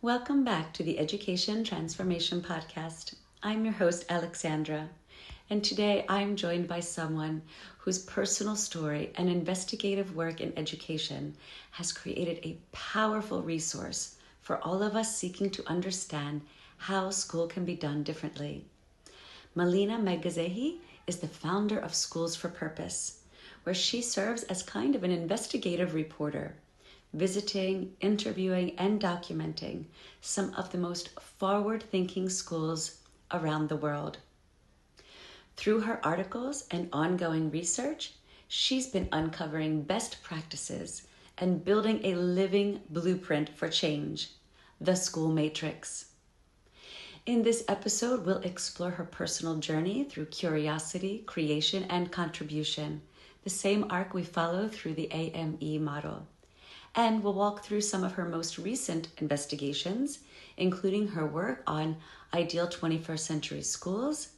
Welcome back to the Education Transformation Podcast. I'm your host, Alexandra, and today I'm joined by someone whose personal story and investigative work in education has created a powerful resource for all of us seeking to understand how school can be done differently. Melina Manghazehi is the founder of Schools for Purpose, where she serves as kind of an investigative reporter, visiting, interviewing, and documenting some of the most forward thinking schools around the world. Through her articles and ongoing research, she's been uncovering best practices and building a living blueprint for change, the school matrix. In this episode, we'll explore her personal journey through curiosity, creation, and contribution, the same arc we follow through the AME model. And we'll walk through some of her most recent investigations, including her work on ideal 21st century schools,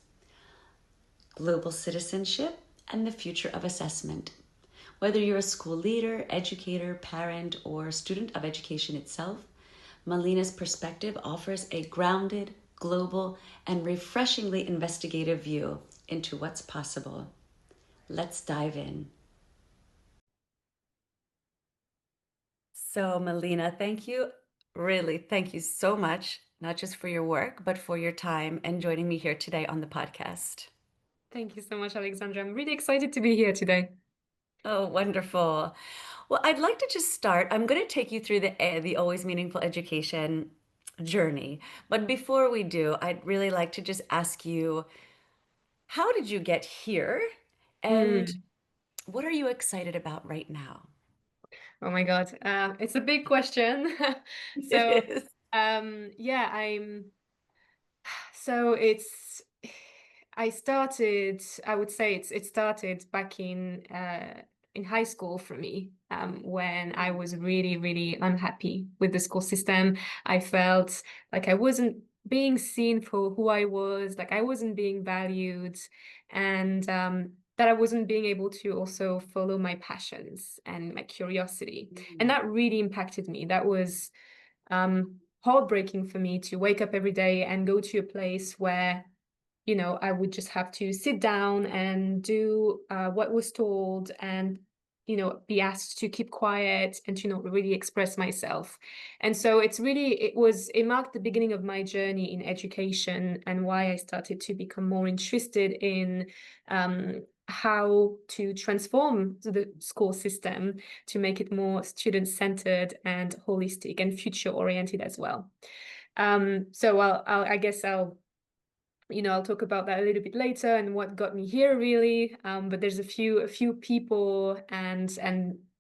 global citizenship, and the future of assessment. Whether you're a school leader, educator, parent, or student of education itself, Melina's perspective offers a grounded, global, and refreshingly investigative view into what's possible. Let's dive in. So, Melina, thank you so much, not just for your work, but for your time and joining me here today on the podcast. Thank you so much, Alexandra. I'm really excited to be here today. Oh, wonderful. Well, I'd like to just start. I'm going to take you through the Always Meaningful Education journey. But before we do, I'd really like to just ask you, how did you get here? And Mm. what are you excited about right now? Oh my God. It's a big question. It So, is. yeah, so it's, I would say it started back in high school for me, when I was really, really unhappy with the school system. I felt like I wasn't being seen for who I was, like I wasn't being valued, and that I wasn't being able to also follow my passions and my curiosity. And Mm. that really impacted me. That was heartbreaking for me to wake up every day and go to a place where I would just have to sit down and do what was told, and be asked to keep quiet and to not really express myself. And so it marked the beginning of my journey in education, and why I started to become more interested in how to transform the school system to make it more student-centered and holistic and future-oriented as well. So I guess I'll talk about that a little bit later and what got me here really. But there's a few people and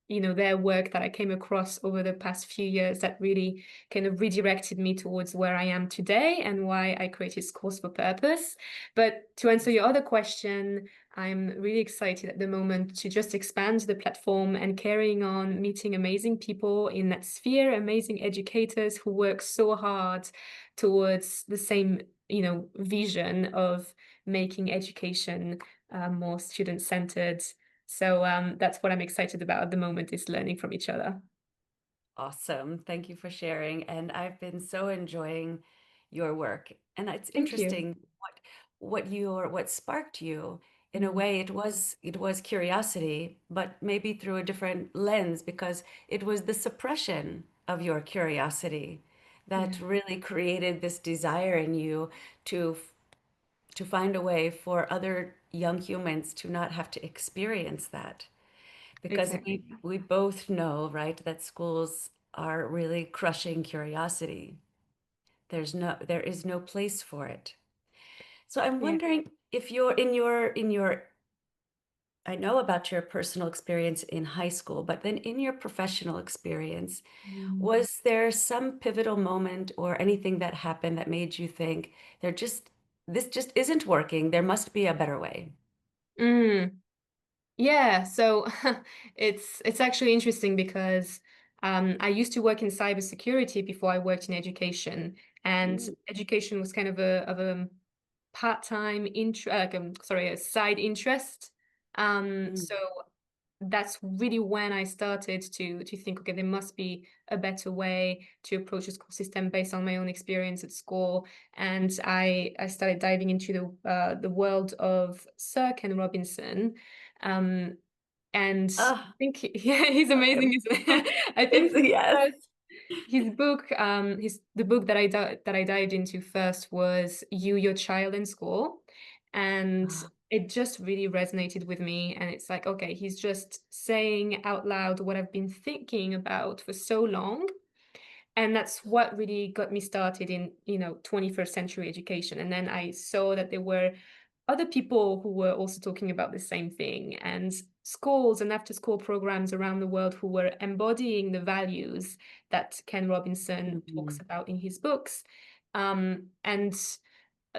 their work that I came across over the past few years that really kind of redirected me towards where I am today and why I created Schools for Purpose. But to answer your other question, I'm really excited at the moment to just expand the platform and carrying on meeting amazing people in that sphere, amazing educators who work so hard towards the same vision of making education more student-centered. So that's what I'm excited about at the moment, is learning from each other. Awesome. Thank you for sharing. And I've been so enjoying your work. And it's Thank you. interesting what sparked you. In a Mm. way, it was curiosity, but maybe through a different lens because it was the suppression of your curiosity that Yeah, really created this desire in you to to find a way for other young humans to not have to experience that because exactly. we both know, right, that schools are really crushing curiosity. There is no place for it. So I'm Yeah. wondering if you're in your I know about your personal experience in high school, but then in your professional experience, Mm. was there some pivotal moment or anything that happened that made you think this just isn't working. There must be a better way. Mm. Yeah, so it's actually interesting because I used to work in cybersecurity before I worked in education, and Mm, education was kind of a part-time a side interest. mm, So that's really when I started to think, okay, there must be a better way to approach the school system based on my own experience at school. And I started diving into the world of Sir Ken Robinson. Um, and I Oh, think yeah, he's amazing, isn't it? I think it's yes. his book, the book that I dived into first was You, Your Child in School, and it just really resonated with me. And it's like, okay, he's just saying out loud what I've been thinking about for so long, and that's what really got me started in 21st century education. And then I saw that there were other people who were also talking about the same thing, and schools and after school programs around the world who were embodying the values that Ken Robinson talks Mhm. about in his books. And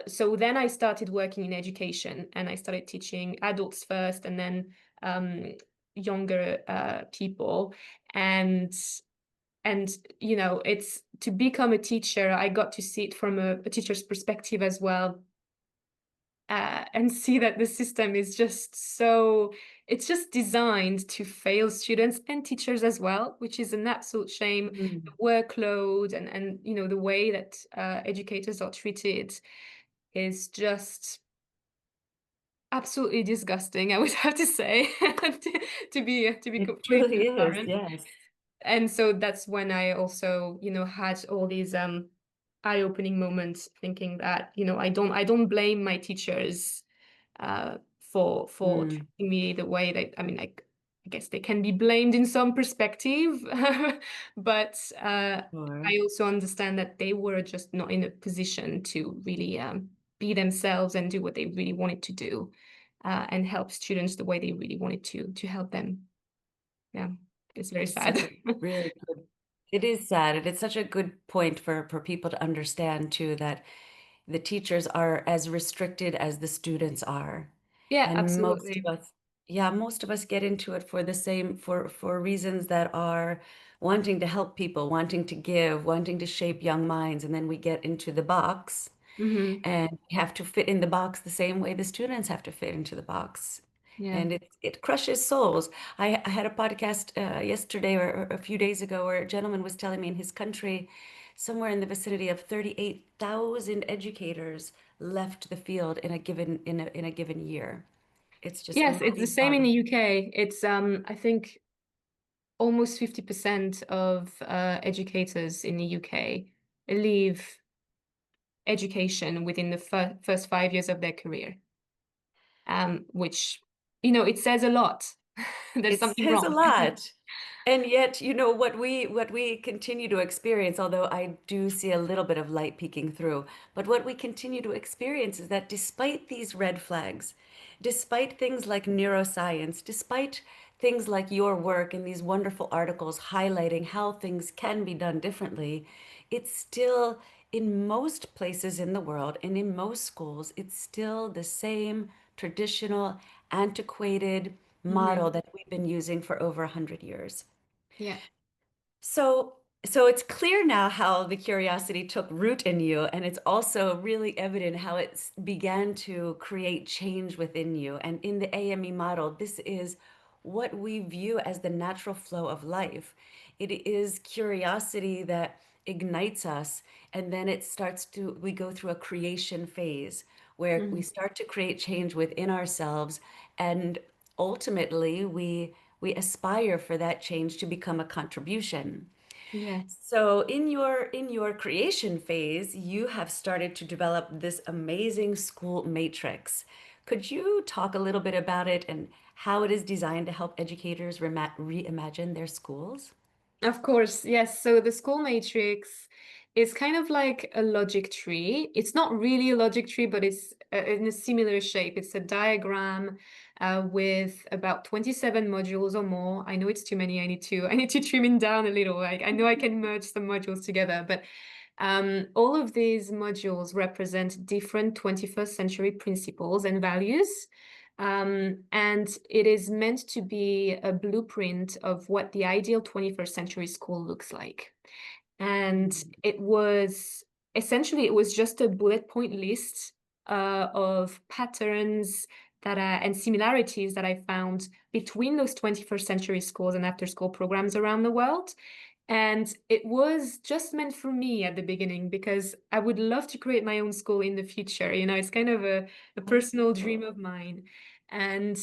so then I started working in education, and I started teaching adults first, and then um, younger people. And it's to become a teacher, I got to see it from a teacher's perspective as well, and see that the system is just it's just designed to fail students and teachers as well, which is an absolute shame. The Mm. workload and the way that educators are treated is just absolutely disgusting, I would have to say, to be It completely truly is, transparent. yes. And so that's when I also had all these eye-opening moments, thinking that I don't blame my teachers for Mm. treating me the way that, I mean, like, I guess they can be blamed in some perspective, but Sure. I also understand that they were just not in a position to really be themselves and do what they really wanted to do, and help students the way they really wanted to help them. Yeah, it's very It's sad. such a really good, it is sad. And it's such a good point for people to understand too, that the teachers are as restricted as the students are. Yeah, And most of absolutely. us, yeah, most of us get into it for the same, for reasons that are wanting to help people, wanting to give, wanting to shape young minds. And then we get into the box Hmm. and we have to fit in the box the same way the students have to fit into the box. Yeah. And it crushes souls. I had a podcast yesterday or a few days ago where a gentleman was telling me in his country, somewhere in the vicinity of 38,000 educators left the field in a given year. It's just Yes, it's the same in the mind-boggling. UK. It's I think almost 50% of educators in the UK leave education within the first 5 years of their career, which it says a lot. There's It something says a wrong. lot. And yet, what we continue to experience, although I do see a little bit of light peeking through, but what we continue to experience is that despite these red flags, despite things like neuroscience, despite things like your work and these wonderful articles highlighting how things can be done differently, it's still in most places in the world and in most schools, it's still the same traditional, antiquated model Hmm. that we've been using for over 100 years. Yeah. So it's clear now how the curiosity took root in you, and it's also really evident how it began to create change within you. And in the AME model, this is what we view as the natural flow of life. It is curiosity that ignites us, and then we go through a creation phase where we Hmm. start to create change within ourselves, and ultimately we aspire for that change to become a contribution. Yeah. So in your creation phase, you have started to develop this amazing school matrix. Could you talk a little bit about it and how it is designed to help educators reimagine their schools? Of course, yes. So the school matrix is kind of like a logic tree. It's not really a logic tree, but it's in a similar shape. It's a diagram with about 27 modules or more. I know it's too many. I need to trim it down a little. Like, I know I can merge some modules together, but all of these modules represent different 21st century principles and values. And it is meant to be a blueprint of what the ideal 21st century school looks like. And Mm. it was just a bullet point list of patterns and similarities that I found between those 21st century schools and after school programs around the world. And it was just meant for me at the beginning because I would love to create my own school in the future. You know, it's kind of a personal dream of mine. And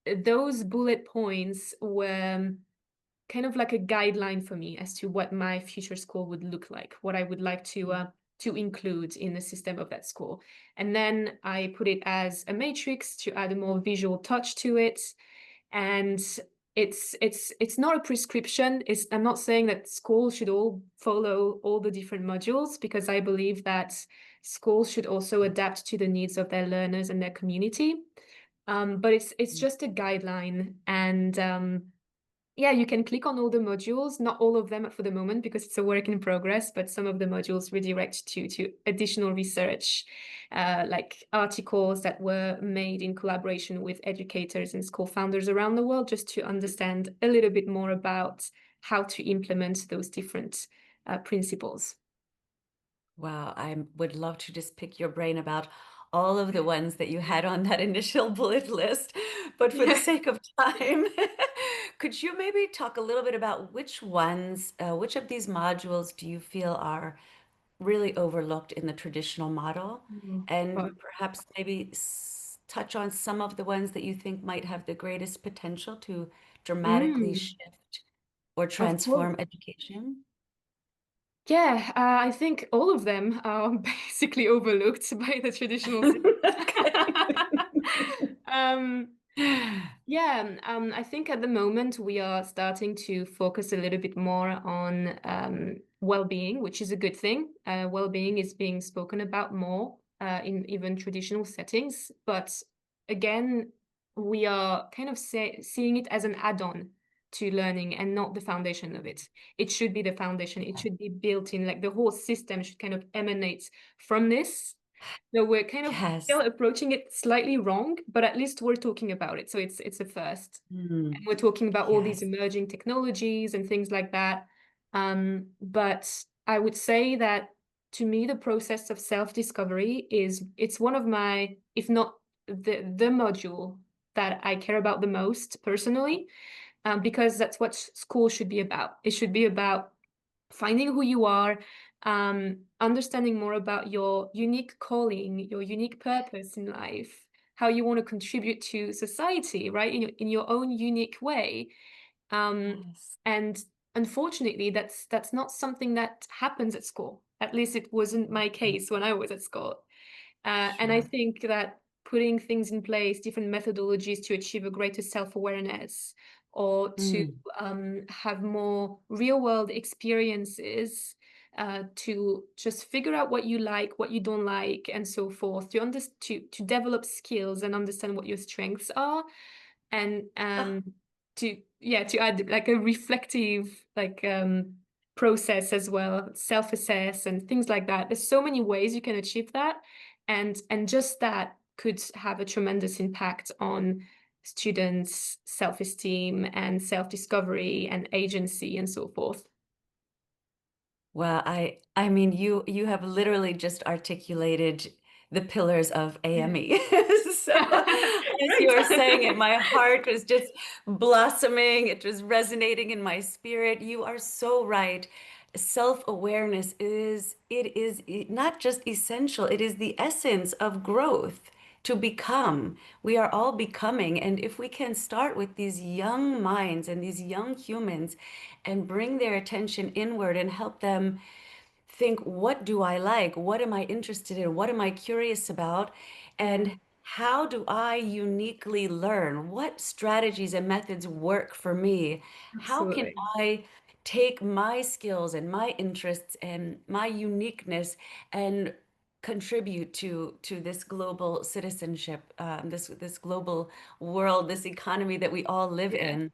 those bullet points were kind of like a guideline for me as to what my future school would look like, what I would like to include in the system of that school. And then I put it as a matrix to add a more visual touch to it. And it's not a prescription. I'm not saying that schools should all follow all the different modules, because I believe that schools should also adapt to the needs of their learners and their community. But it's just a guideline, and yeah, you can click on all the modules, not all of them for the moment because it's a work in progress, but some of the modules redirect to additional research, like articles that were made in collaboration with educators and school founders around the world, just to understand a little bit more about how to implement those different principles. Wow, I would love to just pick your brain about all of the ones that you had on that initial bullet list. But for the Yeah. sake of time, could you maybe talk a little bit about which of these modules do you feel are really overlooked in the traditional model? Mhm. And But, perhaps maybe touch on some of the ones that you think might have the greatest potential to dramatically mm, shift or of course. transform education? Yeah, I think all of them are basically overlooked by the traditional system. Um, yeah, I think at the moment we are starting to focus a little bit more on well-being, which is a good thing. Well-being is being spoken about more in even traditional settings, but again, we are kind of seeing it as an add-on to learning and not the foundation of it. It should be the foundation. It should be built in, like the whole system should kind of emanate from this. So we're kind of Yes. still approaching it slightly wrong, but at least we're talking about it. So it's a first. Mm, And we're talking about all these yes. emerging technologies and things like that. But I would say that to me, the process of self-discovery it's one of my, if not the module that I care about the most personally, because that's what school should be about. It should be about finding who you are, understanding more about your unique calling, your unique purpose in life, how you want to contribute to society, right? In your own unique way. Um, Yes. and unfortunately, that's not something that happens at school. At least it wasn't my case when I was at school. And I Sure. think that putting things in place, different methodologies to achieve a greater self-awareness, or to Mm. have more real-world experiences, to just figure out what you like, what you don't like, and so forth, to develop skills and understand what your strengths are, and Oh, to add like a reflective process as well, self-assess and things like that. There's so many ways you can achieve that, and just that could have a tremendous impact on students' self-esteem and self-discovery and agency and so forth. well, I mean, you have literally just articulated the pillars of AME. So as you Great. were saying it, my heart was just blossoming. It was resonating in my spirit. You are so right. Self-awareness not just essential, it is the essence of growth to become. We are all becoming. And if we can start with these young minds and these young humans and bring their attention inward and help them think, what do I like? What am I interested in? What am I curious about? Yeah, And how do I uniquely learn? What strategies and methods work for me? How can absolutely. I take my skills and my interests and my uniqueness and contribute to this global citizenship, this global world, this economy that we all live Yeah. in?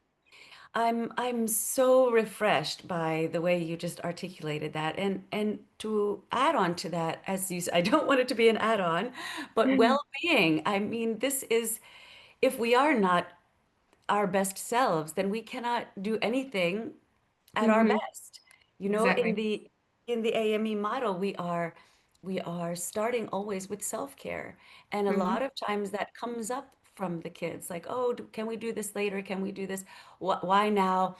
I'm so refreshed by the way you just articulated that. And to add on to that, as you said, I don't want it to be an add-on, but well-being. I mean, this is if we are not our best selves, then we cannot do anything at our Hmm. best. You know, Exactly. in the AME model, we are starting always with self-care. And a Hmm. lot of times that comes up from the kids, like, oh, can we do this later? Can we do this? Why now?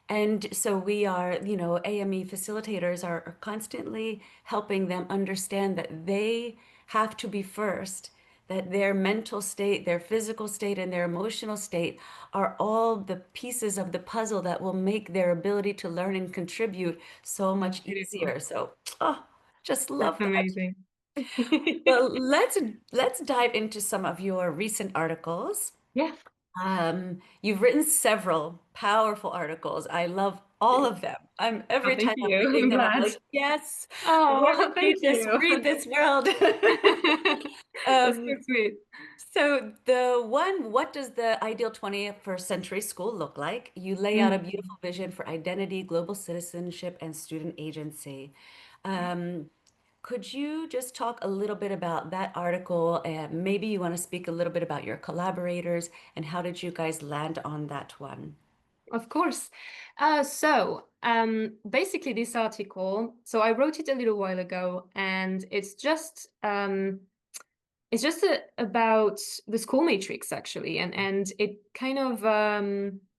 And so we are, AME facilitators are constantly helping them understand that they have to be first, that their mental state, their physical state, and their emotional state are all the pieces of the puzzle that will make their ability to learn and contribute so That's much beautiful. easier. So, oh, just That's love that. amazing. Well, let's dive into some of your recent articles. Yeah. You've written several powerful articles. I love all of them. I'm Oh, every thank time I'm you. reading I'm them, I'm glad. like, yes, Oh, thank you. read this world. That's so Um, sweet. so the one, what does the ideal 21st century school look like? You lay out a Mm. beautiful vision for identity, global citizenship, and student agency. Um, could you just talk a little bit about that article, and maybe you want to speak a little bit about your collaborators and how did you guys land on that one? Of course. Basically this article, so I wrote it a little while ago, and it's just about the school matrix actually, and it kind of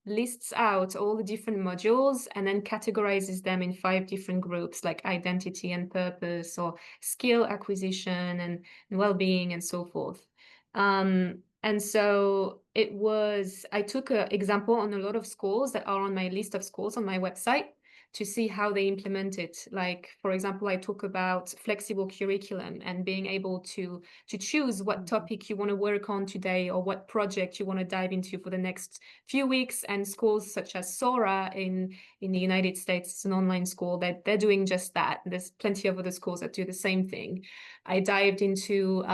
lists out all the different modules and then categorizes them in 5 different groups like identity and purpose or skill acquisition and well-being and so forth. And so I took an example on a lot of schools that are on my list of schools on my website to see how they implement it. Like, for example, I talk about flexible curriculum and being able to choose what topic you want to work on today or what project you want to dive into for the next few weeks. And schools such as Sora in the United States, it's an online school that they're doing just that. There's plenty of other schools that do the same thing. I dived into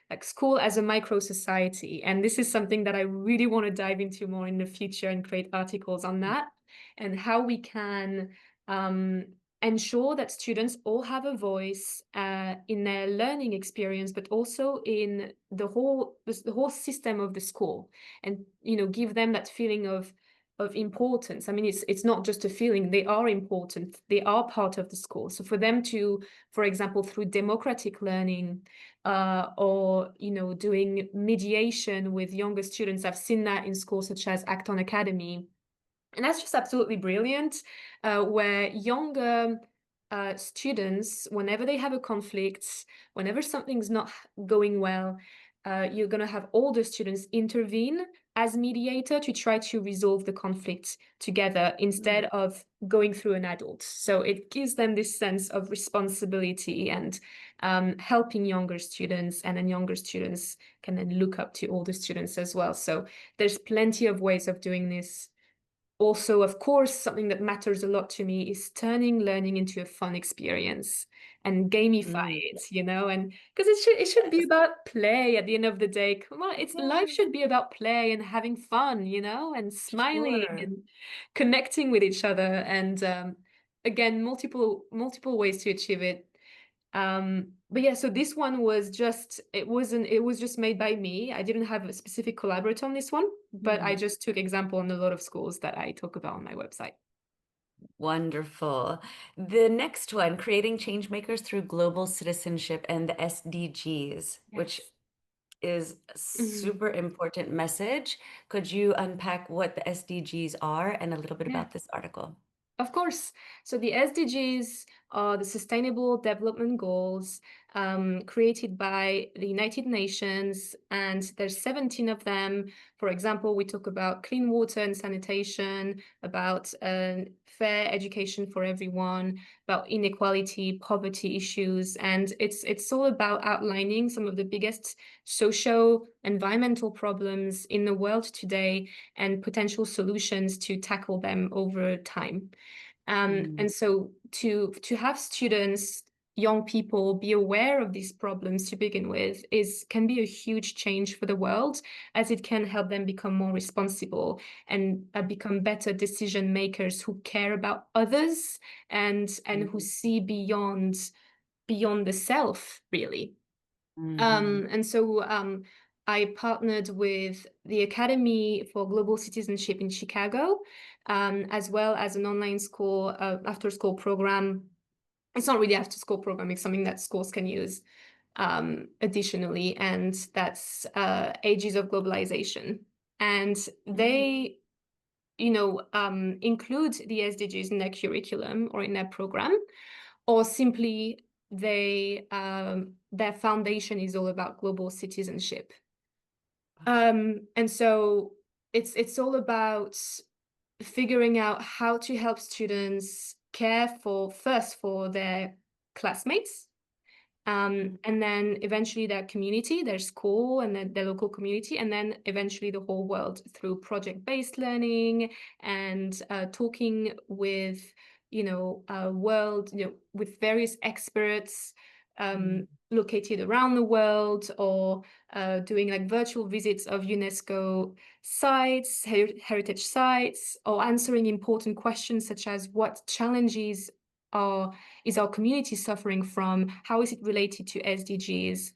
like school as a micro society. And this is something that I really want to dive into more in the future and create articles on that and how we can um, ensure that students all have a voice in their learning experience, but also in the whole system of the school, and give them that feeling of importance. I mean, it's not just a feeling; they are important. They are part of the school. So for them to, for example, through democratic learning, or doing mediation with younger students, I've seen that in schools such as Acton Academy, and that's just absolutely brilliant, where younger students, whenever they have a conflict, whenever something's not going well, you're going to have older students intervene as mediator to try to resolve the conflict together instead Mm, of going through an adult. So it gives them this sense of responsibility and helping younger students, and then younger students can then look up to older students as well. So there's plenty of ways of doing this. Also, of course, something that matters a lot to me is turning learning into a fun experience and gamify mm, it, and because it should be yes, about play at the end of the day. Come on, it's life yes, should be about play and having fun, and smiling sure. and connecting with each other. And again, multiple ways to achieve it. But yeah, so this one it was just made by me. I didn't have a specific collaborator on this one, but I Mm, just took example on a lot of schools that I talk about on my website. wonderful. The next one, creating change makers through global citizenship and the SDGs, which Yes. is a Mhm. super important message. Could you unpack what the SDGs are and a little bit Yeah. about this article? Of course. So the SDGs are the Sustainable Development Goals, created by the United Nations, and there's 17 of them. For example, we talk about clean water and sanitation, about fair education for everyone, about inequality, poverty issues, and it's all about outlining some of the biggest socio-environmental problems in the world today and potential solutions to tackle them over time. Mm, And so to have students, young people be aware of these problems to begin with is can be a huge change for the world, as it can help them become more responsible and become better decision makers who care about others and who mm, see beyond the self, really. mhm. And so I partnered with the Academy for Global Citizenship in Chicago, as well as an online school, after school program. It's not really after school program, it's something that schools can use, additionally, and that's Ages of Globalization. And Mm. they, include the SDGs in their curriculum or in their program, or simply their foundation is all about global citizenship. Okay. And so it's all about figuring out how to help students care for first for their classmates, Mm. and then eventually their community, their school, and then their local community, and then eventually the whole world through project-based learning and talking with, with various experts Mm. located around the world, or doing like virtual visits of UNESCO sites, heritage sites, or answering important questions such as what challenges are is our community suffering from? How is it related to SDGs?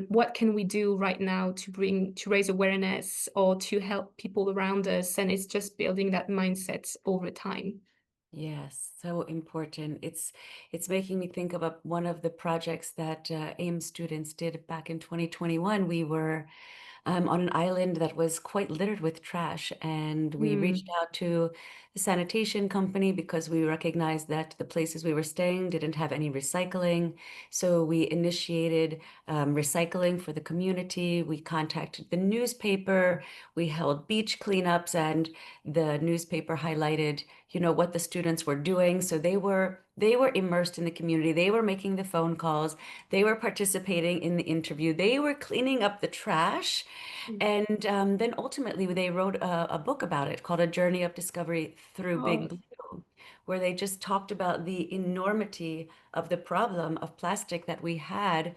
What can we do right now to raise awareness or to help people around us? And it's just building that mindset over time. Yes, so important. It's making me think about one of the projects that AIM students did back in 2021. We were on an island that was quite littered with trash. And we reached Mm, out to the sanitation company because we recognized that the places we were staying didn't have any recycling. So we initiated recycling for the community. We contacted the newspaper. We held beach cleanups, and the newspaper highlighted, what the students were doing. So they were immersed in the community. They were making the phone calls. They were participating in the interview. They were cleaning up the trash. mm. And then ultimately, they wrote a book about it called A Journey of Discovery Through Oh, Big that's Blue, where they just talked about the enormity of the problem of plastic that we had.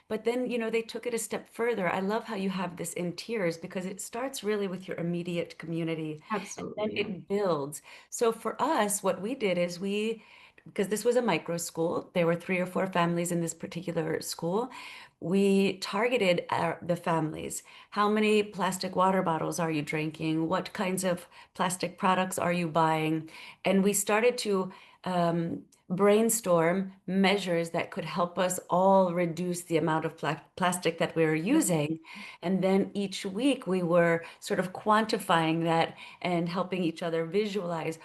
But then, they took it a step further. I love how you have this in tiers because it starts really with your immediate community and then absolutely, yeah. it builds. So for us, what we did is because this was a micro school, there were 3 or 4 families in this particular school. We targeted the families. How many plastic water bottles are you drinking? What kinds of plastic products are you buying? And we started to brainstorm measures that could help us all reduce the amount of plastic that we were Yeah. using. And then each week we were sort of quantifying that and helping each other visualize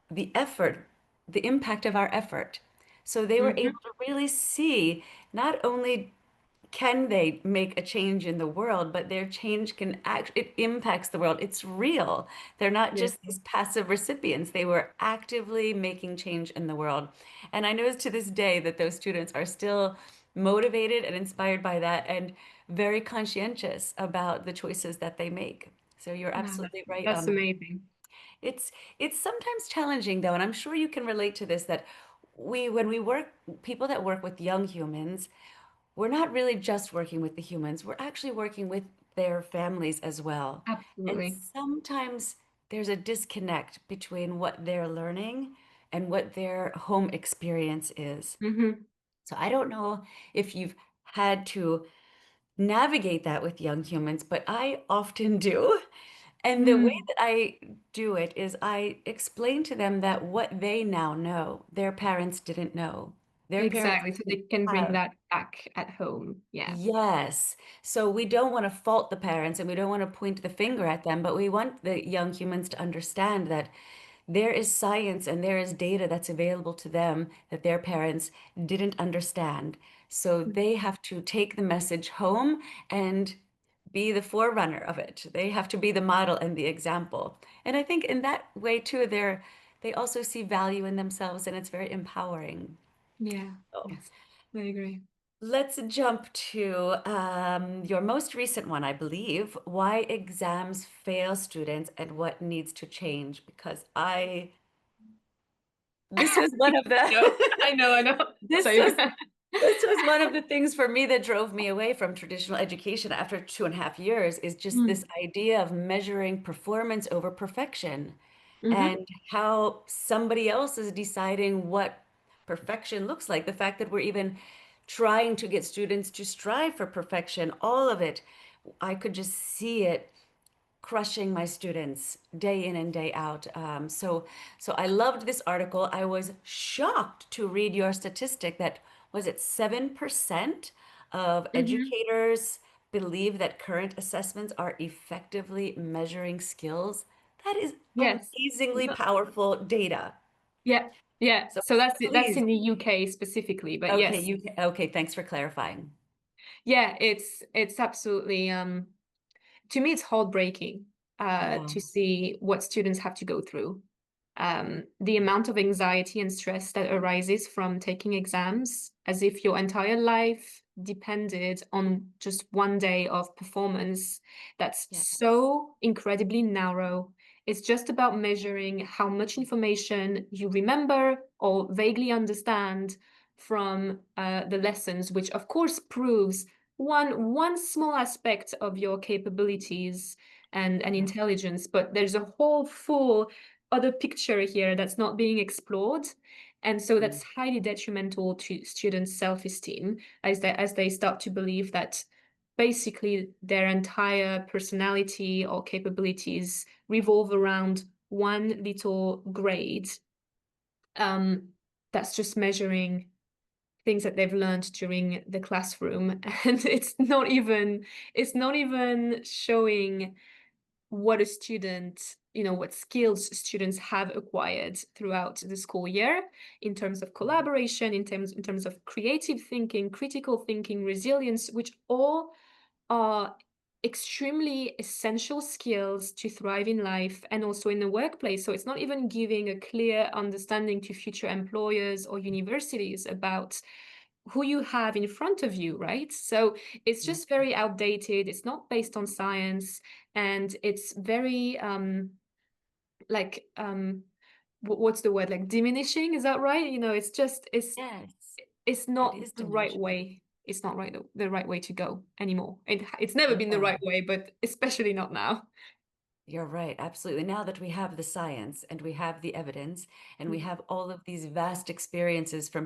the effort, the impact of our effort. So they were Mhm. able to really see not only can they make a change in the world, but their change can act, it impacts the world. It's real. They're not Yeah. just these passive recipients. They were actively making change in the world. And I know to this day that those students are still motivated and inspired by that and very conscientious about the choices that they make. So you're Yeah, absolutely right that's on that. amazing. It's it's sometimes challenging though, and I'm sure you can relate to this that when we work, people that work with young humans, we're not really just working with the humans, we're actually working with their families as well. And Absolutely. sometimes there's a disconnect between what they're learning and what their home experience is. Hmm. So I don't know if you've had to navigate that with young humans, but I often do. And the way Mm, that I do it is I explain to them that what they now know, their parents didn't know. Their parents exactly. So didn't they can bring have. that back at home. Yeah. Yes. So we don't want to fault the parents and we don't want to point the finger at them, but we want the young humans to understand that there is science and there is data that's available to them that their parents didn't understand. So they have to take the message home and be the forerunner of it. They have to be the model and the example. And I think in that way too, they also see value in themselves and it's very empowering. Yeah. So Yes. I agree. let's jump to your most recent one, I believe. Why exams fail students and what needs to change? Because this was one of No, the I know. this Same. was this was one of the things for me that drove me away from traditional education after 2.5 years is just this Mm. idea of measuring performance over perfection Hmm. and how somebody else is deciding what perfection looks like. The fact that we're even trying to get students to strive for perfection, all of it, I could just see it crushing my students day in and day out. So I loved this article. I was shocked to read your statistic that was it 7% of Hmm. educators believe that current assessments are effectively measuring skills. That is Yes. amazingly No, powerful data. yeah, yeah. So So that's please, in the UK specifically, but okay, yes, you okay, thanks for clarifying. yeah, it's absolutely to me it's heartbreaking Yeah, to see what students have to go through. The amount of anxiety and stress that arises from taking exams as if your entire life depended on just one day of performance, that's yes. so incredibly narrow. It's just about measuring how much information you remember or vaguely understand from the lessons, which of course proves one small aspect of your capabilities and Yeah. intelligence, but there's a whole full other picture here that's not being explored. And so Mm. that's highly detrimental to students' self-esteem as they start to believe that basically their entire personality or capabilities revolve around one little grade um, that's just measuring things that they've learned during the classroom and it's not even showing what a student, what skills students have acquired throughout the school year in terms of collaboration, in terms of creative thinking, critical thinking, resilience, which all are extremely essential skills to thrive in life and also in the workplace. So it's not even giving a clear understanding to future employers or universities about who you have in front of you, right? So it's Yeah. just very outdated. It's not based on science, and it's very like what's the word, like diminishing? Is that right? It's just Yes, it's it not is the right diminishing. way. It's not right the right way to go anymore. It's never been the Yeah. right way, but especially not now. You're right, absolutely. Now that we have the science and we have the evidence and we Mm. have all of these vast experiences from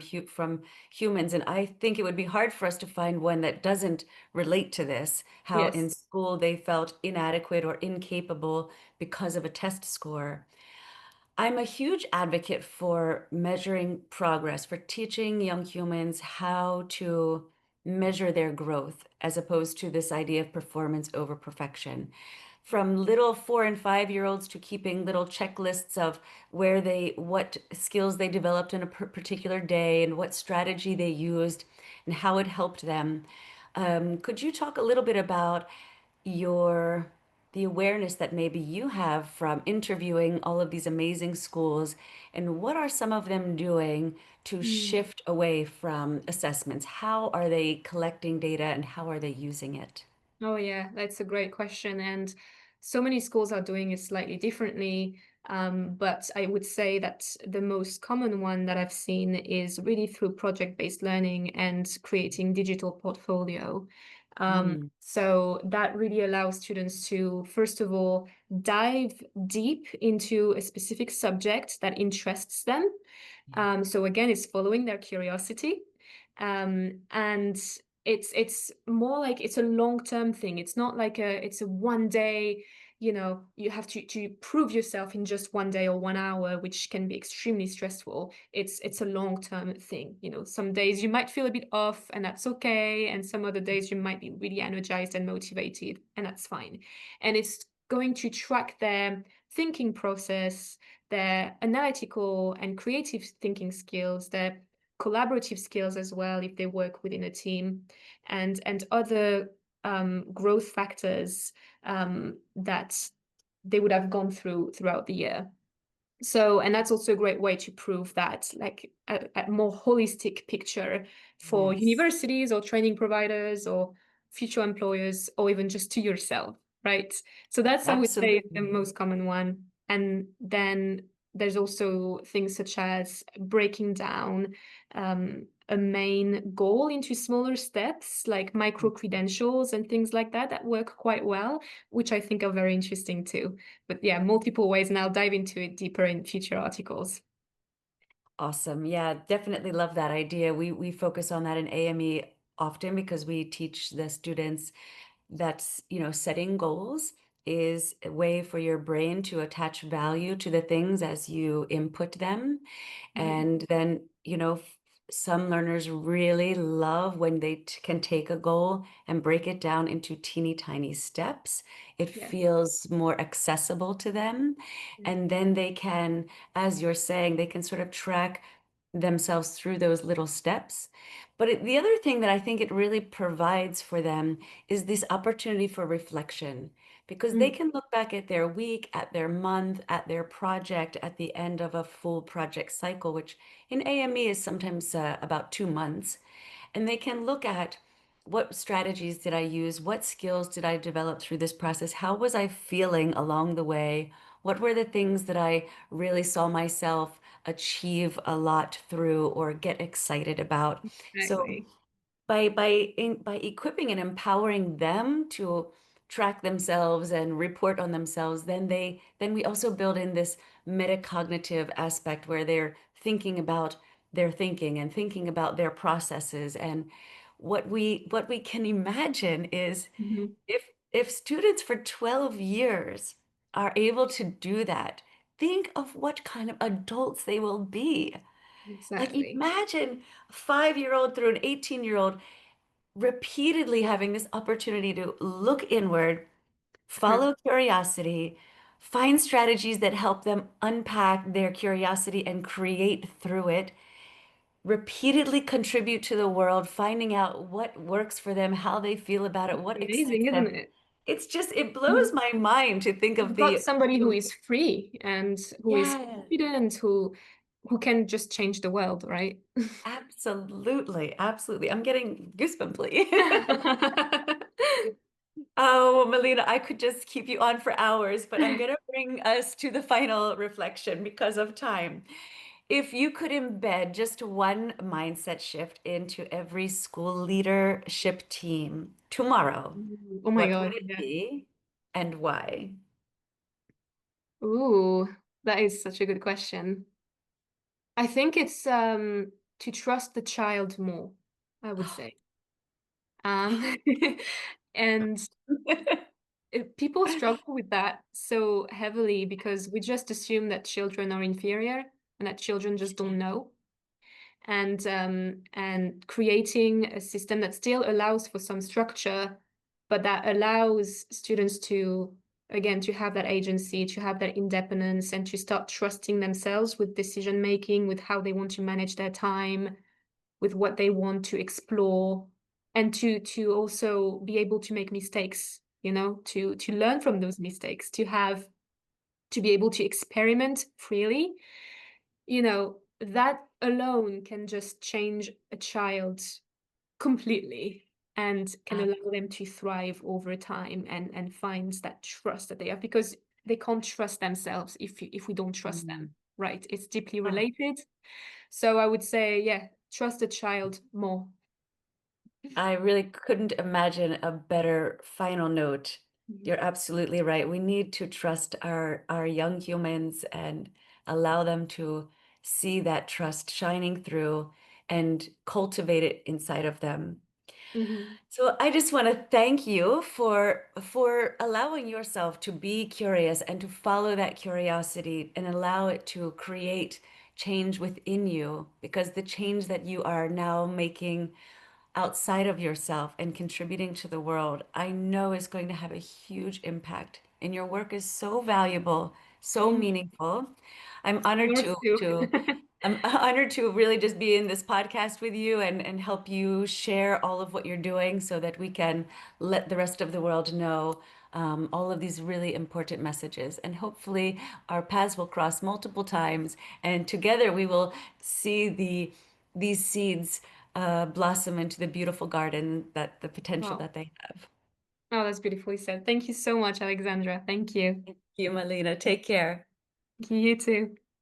humans, and I think it would be hard for us to find one that doesn't relate to this, how in Yes. school they felt inadequate or incapable because of a test score. I'm a huge advocate for measuring progress, for teaching young humans how to measure their growth, as opposed to this idea of performance over perfection. From little 4 and 5 year olds to keeping little checklists of what skills they developed in a particular day and what strategy they used and how it helped them. Could you talk a little bit about your the awareness that maybe you have from interviewing all of these amazing schools, and what are some of them doing to Mm. shift away from assessments? How are they collecting data and how are they using it? Oh, yeah, that's a great question. And so many schools are doing it slightly differently. But I would say that the most common one that I've seen is really through project-based learning and creating digital portfolio. Mm, So that really allows students to, first of all, dive deep into a specific subject that interests them. yeah. So again, it's following their curiosity. And it's more like it's a long-term thing. It's not like it's a one day, you have to prove yourself in just one day or 1 hour, which can be extremely stressful. It's a long-term thing. Some days you might feel a bit off, and that's okay. And some other days you might be really energized and motivated, and that's fine. And it's going to track their thinking process, their analytical and creative thinking skills, their collaborative skills as well if they work within a team, and other growth factors that they would have gone throughout the year. So, and that's also a great way to prove that, like a more holistic picture for Yes, universities or training providers or future employers, or even just to yourself, right? So that's, I would say, the absolutely. most common one. And then there's also things such as breaking down a main goal into smaller steps, like micro credentials and things like that, that work quite well, which I think are very interesting too. But yeah, multiple ways, and I'll dive into it deeper in future articles. Awesome. Yeah, definitely love that idea. We focus on that in AME often because we teach the students that's, setting goals is a way for your brain to attach value to the things as you input them. Mhm. And then, some learners really love when they can take a goal and break it down into teeny tiny steps. It Yeah. feels more accessible to them. Yeah. And then they can, as you're saying, they can sort of track themselves through those little steps. But the other thing that I think it really provides for them is this opportunity for reflection, because they Mm. can look back at their week, at their month, at their project at the end of a full project cycle, which in AME is sometimes about 2 months. And they can look at what strategies did I use? What skills did I develop through this process? How was I feeling along the way? What were the things that I really saw myself achieve a lot through or get excited about? So Exactly. by equipping and empowering them to track themselves and report on themselves, then we also build in this metacognitive aspect where they're thinking about their thinking and thinking about their processes. And what we can imagine is Mhm. if students for 12 years are able to do that, think of what kind of adults they will be. Like Exactly. imagine a 5-year-old through an 18-year-old repeatedly having this opportunity to look inward, True. follow curiosity, find strategies that help them unpack their curiosity and create through it, repeatedly contribute to the world, finding out what works for them, how they feel about it, what Amazing, excites isn't them. it? It's just, it blows Mhm. my mind to think of You've got the, somebody who is free and who is yeah, confident, who can just change the world, right? absolutely, absolutely. I'm getting goosebumpy. Oh, Melina, I could just keep you on for hours, but I'm going to bring us to the final reflection because of time. If you could embed just one mindset shift into every school leadership team tomorrow, Oh my what would God, it yeah. be and why? Ooh, that is such a good question. I think it's to trust the child more, I would say. Um, and people struggle with that so heavily because we just assume that children are inferior and that children just don't know. And creating a system that still allows for some structure, but that allows students to, again, to have that agency, to have that independence, and to start trusting themselves with decision making, with how they want to manage their time, with what they want to explore, and to also be able to make mistakes, to learn from those mistakes, to be able to experiment freely. That alone can just change a child completely and can Ab- allow them to thrive over time and find that trust that they have, because they can't trust themselves if we don't trust them, Mm. right? It's deeply Oh, related. So I would say, yeah, trust the child more. I really couldn't imagine a better final note. Mhm. You're absolutely right. We need to trust our young humans and allow them to see that trust shining through and cultivate it inside of them. Mhm. So I just want to thank you for allowing yourself to be curious and to follow that curiosity and allow it to create change within you, because the change that you are now making outside of yourself and contributing to the world, I know is going to have a huge impact. And your work is so valuable, so Mhm. meaningful. I'm honored Yours too. I'm honored to really just be in this podcast with you and help you share all of what you're doing so that we can let the rest of the world know all of these really important messages. And hopefully our paths will cross multiple times, and together we will see these seeds blossom into the beautiful garden, that the potential Wow. that they have. Oh, that's beautifully said. Thank you so much, Alexandra. Thank you. Thank you, Melina. Take care. You too.